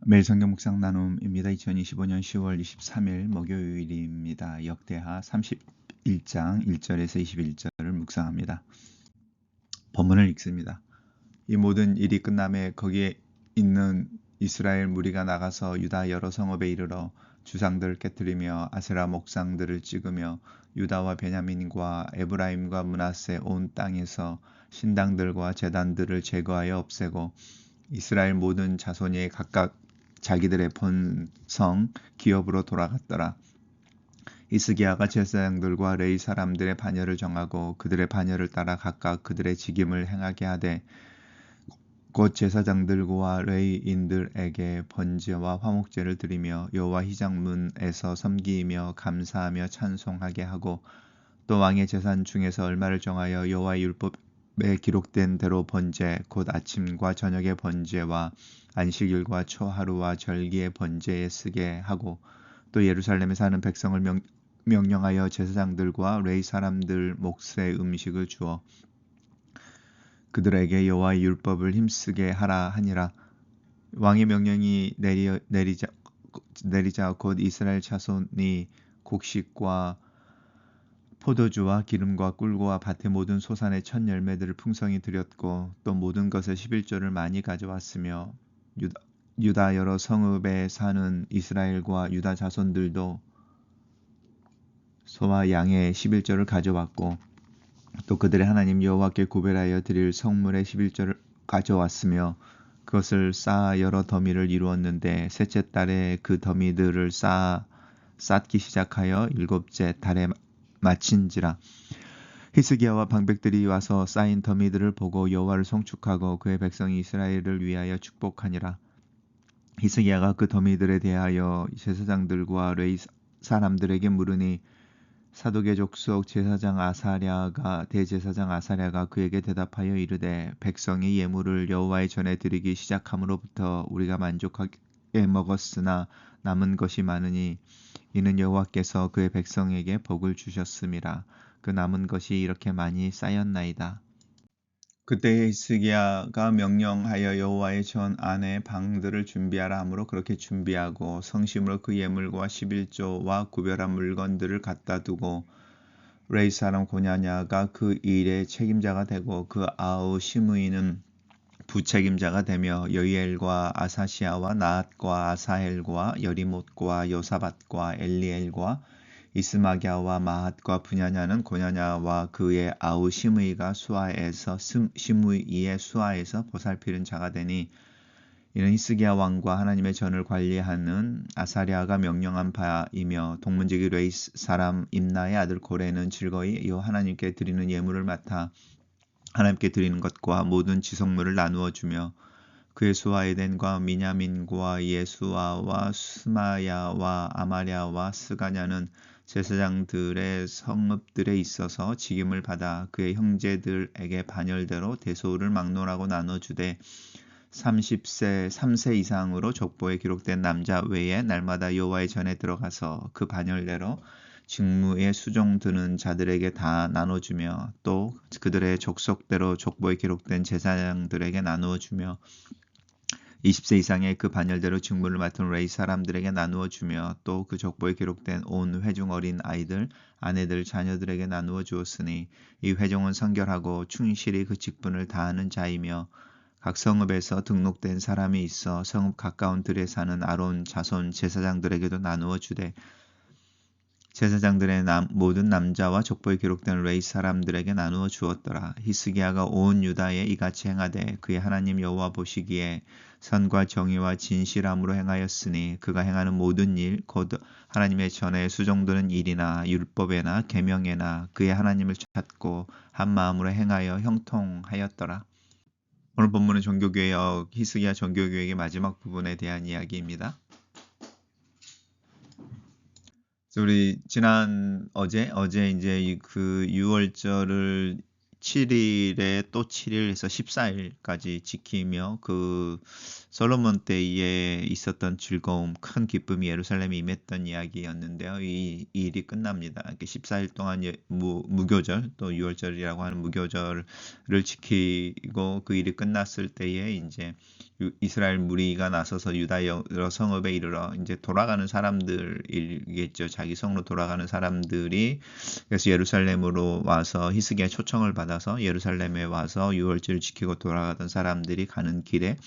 매일 성경 묵상 나눔입니다. 2025년 10월 23일 목요일입니다. 역대하 31장 1절에서 21절을 묵상합니다. 본문을 읽습니다. 이 모든 일이 끝남에 거기에 있는 이스라엘 무리가 나가서 유다 여러 성읍에 이르러 주상들을 깨뜨리며 아세라 목상들을 찍으며 유다와 베냐민과 에브라임과 므낫세 온 땅에서 신당들과 제단들을 제거하여 없애고 이스라엘 모든 자손이 각각 자기들의 본성 기업으로 돌아갔더라. 히스기야가 제사장들과 레위 사람들의 반열을 정하고 그들의 반열을 따라 각각 그들의 직임을 행하게 하되 곧 제사장들과 레위인들에게 번제와 화목제를 드리며 여호와 휘장문에서 섬기며 감사하며 찬송하게 하고 또 왕의 재산 중에서 얼마를 정하여 여호와의 율법에 기록된 대로 번제 곧 아침과 저녁의 번제와 안식일과 초하루와 절기의 번제에 쓰게 하고 또 예루살렘에 사는 백성을 명령하여 제사장들과 레위 사람들 몫의 음식을 주어 그들에게 여호와의 율법을 힘쓰게 하라 하니라. 왕의 명령이 내리자 곧 이스라엘 자손이 곡식과 포도주와 기름과 꿀과 밭의 모든 소산의 첫 열매들을 풍성히 드렸고 또 모든 것의 11조를 많이 가져왔으며 유다 여러 성읍에 사는 이스라엘과 유다 자손들도 소와 양의 11조를 가져왔고 또 그들의 하나님 여호와께 구별하여 드릴 성물의 11조를 가져왔으며 그것을 쌓아 여러 더미를 이루었는데 셋째 달에 그 더미들을 쌓기 시작하여 일곱째 달에 마친지라. 히스기야와 방백들이 와서 쌓인 더미들을 보고 여호와를 송축하고 그의 백성이 이스라엘을 위하여 축복하니라. 히스기야가 그 더미들에 대하여 제사장들과 레위 사람들에게 물으니 사독의 족속 제사장 아사랴가 대제사장 아사랴가 그에게 대답하여 이르되 백성이 예물을 여호와의 전에 드리기 시작함으로부터 우리가 만족하게 먹었으나 남은 것이 많으니 이는 여호와께서 그의 백성에게 복을 주셨음이라. 그 남은 것이 이렇게 많이 쌓였나이다. 그때 히스기야가 명령하여 여호와의 전 안에 방들을 준비하라 하므로 그렇게 준비하고 성심으로 그 예물과 11조와 구별한 물건들을 갖다 두고 레위 사람 고냐냐가 그 일의 책임자가 되고 그 아우 시므이는 부책임자가 되며 여이엘과 아사시아와 나앗과 아사헬과 여리못과 요사밧과 엘리엘과 이스마기야와 마핫과 분야냐는 고냐냐와 그의 아우 시므이가 수아에서 시므이의 수아에서 보살피는 자가 되니 이는 히스기야 왕과 하나님의 전을 관리하는 아사랴가 명령한 바이며 동문지기 레위 사람 임나의 아들 고레는 즐거이 여호와 하나님께 드리는 예물을 맡아 하나님께 드리는 것과 모든 지성물을 나누어 주며 그의 수아 에덴과 미냐민과 예수아와 스마야와 아마랴와 스가냐는 제사장들의 성읍들에 있어서 직임을 받아 그의 형제들에게 반열대로 대소를 막론하고 나눠주되 30세 3세 이상으로 족보에 기록된 남자 외에 날마다 여호와의 전에 들어가서 그 반열대로 직무에 수종 드는 자들에게 다 나눠주며 또 그들의 족속대로 족보에 기록된 제사장들에게 나누어주며 20세 이상의 그 반열대로 직무를 맡은 레위 사람들에게 나누어 주며 또 그 족보에 기록된 온 회중 어린 아이들, 아내들, 자녀들에게 나누어 주었으니 이 회중은 성결하고 충실히 그 직분을 다하는 자이며 각 성읍에서 등록된 사람이 있어 성읍 가까운 들에 사는 아론 자손 제사장들에게도 나누어 주되 제사장들의 모든 남자와 족보에 기록된 레위 사람들에게 나누어 주었더라. 히스기야가 온 유다에 이같이 행하되 그의 하나님 여호와 보시기에 선과 정의와 진실함으로 행하였으니 그가 행하는 모든 일 곧 하나님의 전에 수종드는 일이나 율법에나 계명에나 그의 하나님을 찾고 한 마음으로 행하여 형통하였더라. 오늘 본문은 종교개혁 히스기야 종교개혁의 마지막 부분에 대한 이야기입니다. 우리 어제 이제 그 6월절을 7일에 또 7일 해서 14일까지 지키며 그 솔로몬 때에 있었던 즐거움, 큰 기쁨이 예루살렘에 임했던 이야기였는데요. 이 일이 끝납니다. 14일 동안 무교절, 또 유월절이라고 하는 무교절을 지키고 그 일이 끝났을 때에 이제 이스라엘 무리가 나서서 유다 여러 성읍에 이르러 이제 돌아가는 사람들이겠죠. 자기 성으로 돌아가는 사람들이 그래서 예루살렘으로 와서 히스기야 초청을 받아서 예루살렘에 와서 유월절을 지키고 돌아가던 사람들이 가는 길에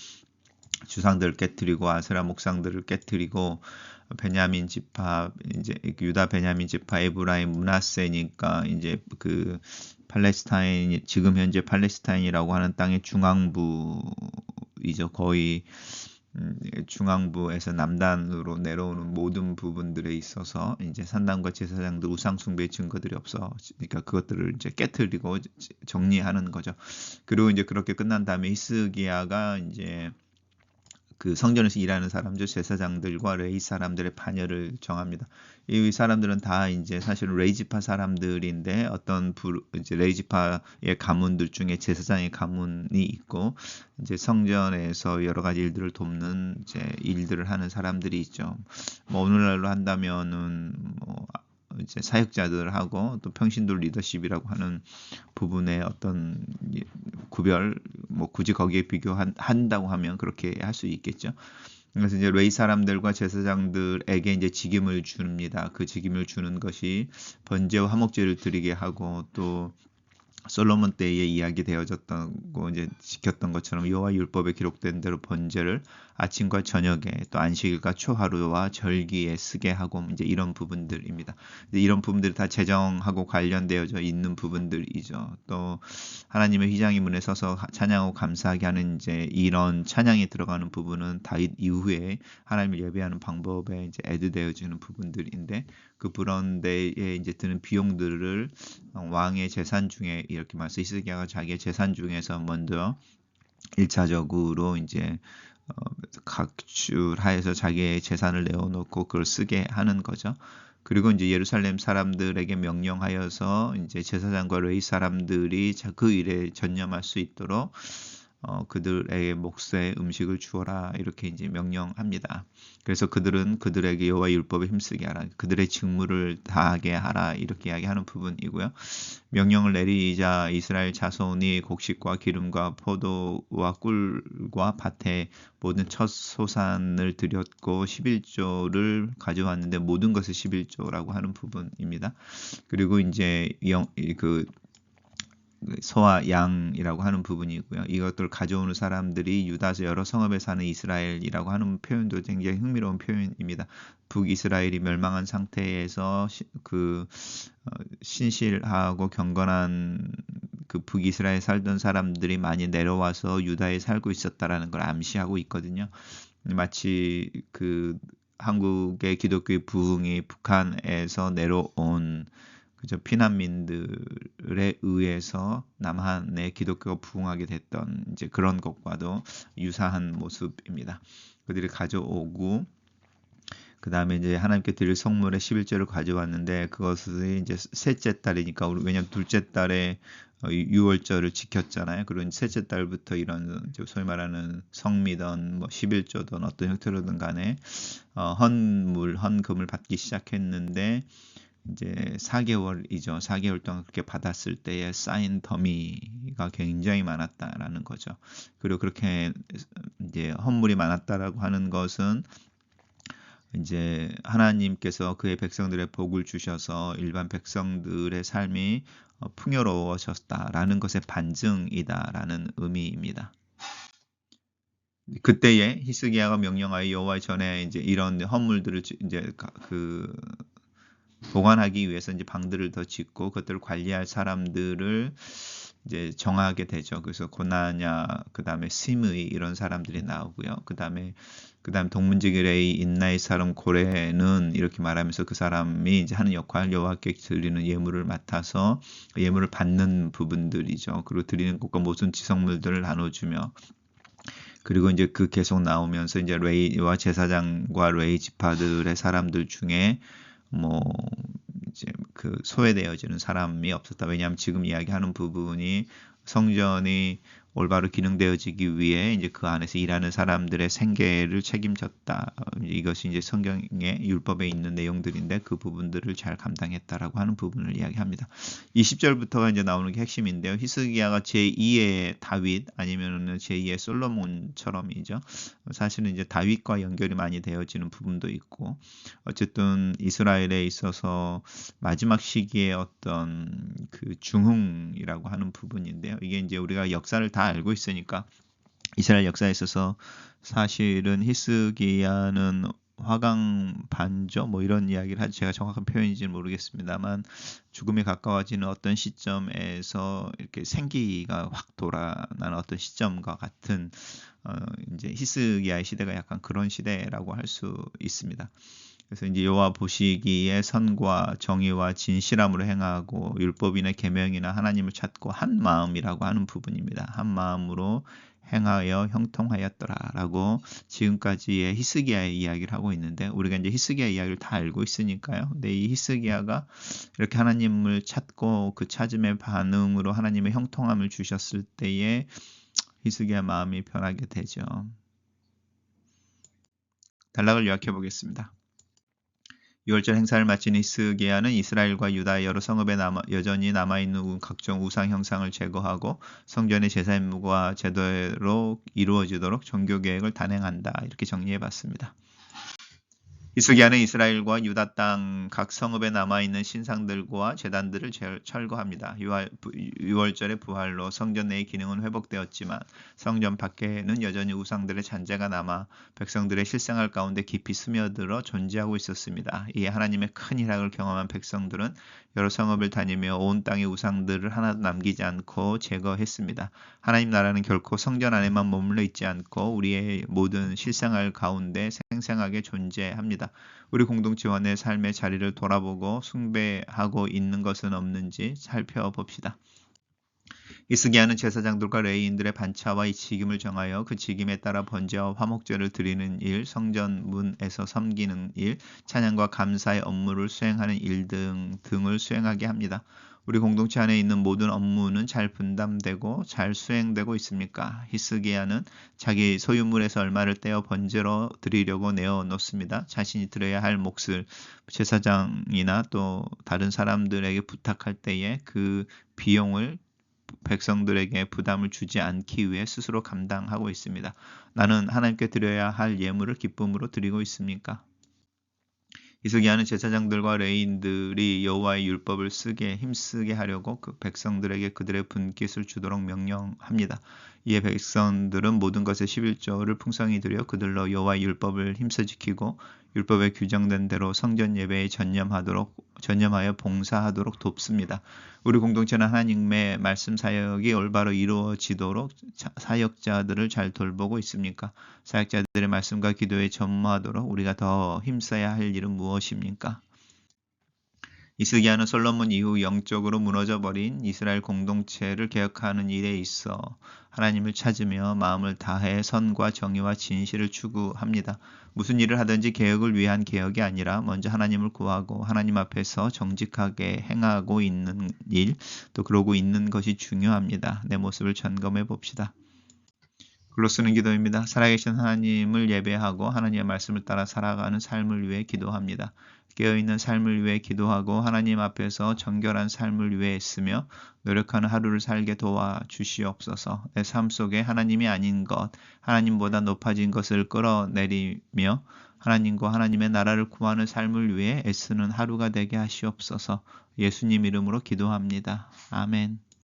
주상들을 깨뜨리고 아세라 목상들을 깨뜨리고 베냐민 지파 이제 유다 베냐민 지파 에브라임 므낫세니까 이제 그 팔레스타인 지금 현재 팔레스타인이라고 하는 땅의 중앙부이죠. 거의 중앙부에서 남단으로 내려오는 모든 부분들에 있어서 이제 산당과 제사장들 우상 숭배 증거들이 없어. 그러니까 그것들을 이제 깨뜨리고 정리하는 거죠. 그리고 이제 그렇게 끝난 다음에 히스기야가 이제 그 성전에서 일하는 사람들, 제사장들과 레위 사람들의 반열을 정합니다. 이 사람들은 다 이제 사실은 레이지파 사람들인데 어떤 이제 레이지파의 가문들 중에 제사장의 가문이 있고 이제 성전에서 여러 가지 일들을 돕는 이제 일들을 하는 사람들이 있죠. 뭐 오늘날로 한다면은 뭐 이제 사역자들하고 또 평신도 리더십이라고 하는 부분의 어떤 구별, 뭐 굳이 거기에 비교한다고 하면 그렇게 할 수 있겠죠. 그래서 이제 레위 사람들과 제사장들에게 이제 직임을 줍니다. 그 직임을 주는 것이 번제와 화목제를 드리게 하고 또 솔로몬 때에 이야기되어졌던 거 이제 지켰던 것처럼 여호와 율법에 기록된 대로 번제를 아침과 저녁에 또 안식일과 초하루와 절기에 쓰게 하고 이제 이런 부분들입니다. 이런 부분들이 다 제정하고 관련되어져 있는 부분들이죠. 또 하나님의 휘장의 문에 서서 찬양하고 감사하게 하는 이제 이런 찬양이 들어가는 부분은 다윗 이후에 하나님을 예배하는 방법에 이제 애드되어지는 부분들인데 그 그런 데에 이제 드는 비용들을 왕의 재산 중에 이렇게 말해서 히스기야가 자기의 재산 중에서 먼저 1차적으로 이제 각출하여서 자기의 재산을 내어놓고 그걸 쓰게 하는 거죠. 그리고 이제 예루살렘 사람들에게 명령하여서 이제 제사장과 레위 사람들이 그 일에 전념할 수 있도록 그들의 몫에 음식을 주어라 이렇게 이제 명령합니다. 그래서 그들은 그들에게 여호와 율법에 힘쓰게 하라, 그들의 직무를 다하게 하라 이렇게 이야기하는 부분이고요. 명령을 내리자 이스라엘 자손이 곡식과 기름과 포도와 꿀과 밭에 모든 첫 소산을 드렸고 11조를 가져왔는데 모든 것을 11조라고 하는 부분입니다. 그리고 이제 그 소와 양이라고 하는 부분이고요. 이것들 가져오는 사람들이 유다서 여러 성읍에 사는 이스라엘이라고 하는 표현도 굉장히 흥미로운 표현입니다. 북이스라엘이 멸망한 상태에서 신실하고 경건한 그 북이스라엘 살던 사람들이 많이 내려와서 유다에 살고 있었다라는 걸 암시하고 있거든요. 마치 그 한국의 기독교의 부흥이 북한에서 내려온 그저 피난민들에 의해서 남한의 기독교가 부흥하게 됐던 이제 그런 것과도 유사한 모습입니다. 그들이 가져오고 그 다음에 이제 하나님께 드릴 성물의 11조를 가져왔는데 그것을 이제 셋째 달이니까 왜냐면 둘째 달에 유월절을 지켰잖아요. 그런 셋째 달부터 이런 소위 말하는 성미든 뭐 11조든 어떤 형태로든 간에 헌금을 받기 시작했는데 이제 4개월이죠. 4개월 동안 그렇게 받았을 때에 쌓인 더미가 굉장히 많았다라는 거죠. 그리고 그렇게 이제 헌물이 많았다라고 하는 것은 이제 하나님께서 그의 백성들의 복을 주셔서 일반 백성들의 삶이 풍요로워졌다라는 것의 반증이다라는 의미입니다. 그때에 히스기야가 명령하여 여호와 전에 이제 이런 헌물들을 이제 보관하기 위해서 이제 방들을 더 짓고 그것들을 관리할 사람들을 이제 정하게 되죠. 그래서 고나냐, 그 다음에 시므이 이런 사람들이 나오고요. 그 다음에 동문지기 레이 인나의 사람 고레는 이렇게 말하면서 그 사람이 이제 하는 역할 여호와께 드리는 예물을 맡아서 예물을 받는 부분들이죠. 그리고 드리는 것과 모든 지성물들을 나눠주며 그리고 이제 그 계속 나오면서 이제 레이와 제사장과 레이 지파들의 사람들 중에 뭐 이제 소외되어지는 사람이 없었다. 왜냐하면 지금 이야기하는 부분이 성전이 올바로 기능되어지기 위해 이제 그 안에서 일하는 사람들의 생계를 책임졌다. 이것이 이제 성경의 율법에 있는 내용들인데 그 부분들을 잘 감당했다라고 하는 부분을 이야기합니다. 20절부터가 이제 나오는 게 핵심인데요. 히스기야가 제2의 다윗 아니면은 제2의 솔로몬처럼이죠. 사실은 이제 다윗과 연결이 많이 되어지는 부분도 있고, 어쨌든 이스라엘에 있어서 마지막 시기에 어떤 그 중흥이라고 하는 부분인데요. 이게 이제 우리가 역사를 다 알고 있으니까 이스라엘 역사에 있어서 사실은 히스기야는 화강 반조 뭐 이런 이야기를 하죠. 제가 정확한 표현인지는 모르겠습니다만 죽음에 가까워지는 어떤 시점에서 이렇게 생기가 확 돌아나는 어떤 시점과 같은 이제 히스기야의 시대가 약간 그런 시대라고 할 수 있습니다. 그래서 이제 여호와 보시기에 선과 정의와 진실함으로 행하고 율법이나 계명이나 하나님을 찾고 한 마음이라고 하는 부분입니다. 한 마음으로 행하여 형통하였더라라고 지금까지의 히스기야의 이야기를 하고 있는데 우리가 이제 히스기야 이야기를 다 알고 있으니까요. 근데 이 히스기야가 이렇게 하나님을 찾고 그 찾음의 반응으로 하나님의 형통함을 주셨을 때에 히스기야 마음이 변하게 되죠. 단락을 요약해 보겠습니다. 6월절 행사를 마친 히스기야는 이스라엘과 유다의 여러 성읍에 여전히 남아있는 각종 우상 형상을 제거하고 성전의 제사 임무가 제대로 이루어지도록 종교 계획을 단행한다. 이렇게 정리해 봤습니다. 히스기야는 이스라엘과 유다 땅 각 성읍에 남아있는 신상들과 제단들을 철거합니다. 6월절의 부활로 성전 내의 기능은 회복되었지만 성전 밖에는 여전히 우상들의 잔재가 남아 백성들의 실생활 가운데 깊이 스며들어 존재하고 있었습니다. 이에 하나님의 큰 희락을 경험한 백성들은 여러 성읍을 다니며 온 땅의 우상들을 하나도 남기지 않고 제거했습니다. 하나님 나라는 결코 성전 안에만 머물러 있지 않고 우리의 모든 실생활 가운데 생생하게 존재합니다. 우리 공동체와 내 삶의 자리를 돌아보고 숭배하고 있는 것은 없는지 살펴봅시다. 히스기야는 제사장들과 레위인들의 반차와 이 직임을 정하여 그 직임에 따라 번제와 화목제를 드리는 일, 성전 문에서 섬기는 일, 찬양과 감사의 업무를 수행하는 일 등을 수행하게 합니다. 우리 공동체 안에 있는 모든 업무는 잘 분담되고 잘 수행되고 있습니까? 히스기야는 자기 소유물에서 얼마를 떼어 번제로 드리려고 내어놓습니다. 자신이 드려야 할 몫을 제사장이나 또 다른 사람들에게 부탁할 때에 그 비용을 백성들에게 부담을 주지 않기 위해 스스로 감당하고 있습니다. 나는 하나님께 드려야 할 예물을 기쁨으로 드리고 있습니까? 히스기야는 제사장들과 레위인들이 여호와의 율법을 힘쓰게 하려고 그 백성들에게 그들의 분깃을 주도록 명령합니다. 이에 백성들은 모든 것에 11조를 풍성히 드려 그들로 여호와의 율법을 힘써 지키고 율법에 규정된 대로 성전 예배에 전념하여 봉사하도록 돕습니다. 우리 공동체는 하나님의 말씀 사역이 올바로 이루어지도록 사역자들을 잘 돌보고 있습니까? 사역자들의 말씀과 기도에 전무하도록 우리가 더 힘써야 할 일은 무엇입니까? 히스기야는 솔로몬 이후 영적으로 무너져버린 이스라엘 공동체를 개혁하는 일에 있어 하나님을 찾으며 마음을 다해 선과 정의와 진실을 추구합니다. 무슨 일을 하든지 개혁을 위한 개혁이 아니라 먼저 하나님을 구하고 하나님 앞에서 정직하게 행하고 있는 일, 또 그러고 있는 것이 중요합니다. 내 모습을 점검해 봅시다. 글로 쓰는 기도입니다. 살아계신 하나님을 예배하고 하나님의 말씀을 따라 살아가는 삶을 위해 기도합니다. 깨어있는 삶을 위해 기도하고 하나님 앞에서 정결한 삶을 위해 애쓰며 노력하는 하루를 살게 도와주시옵소서. 내 삶 속에 하나님이 아닌 것, 하나님보다 높아진 것을 끌어내리며 하나님과 하나님의 나라를 구하는 삶을 위해 애쓰는 하루가 되게 하시옵소서. 예수님 이름으로 기도합니다. 아멘.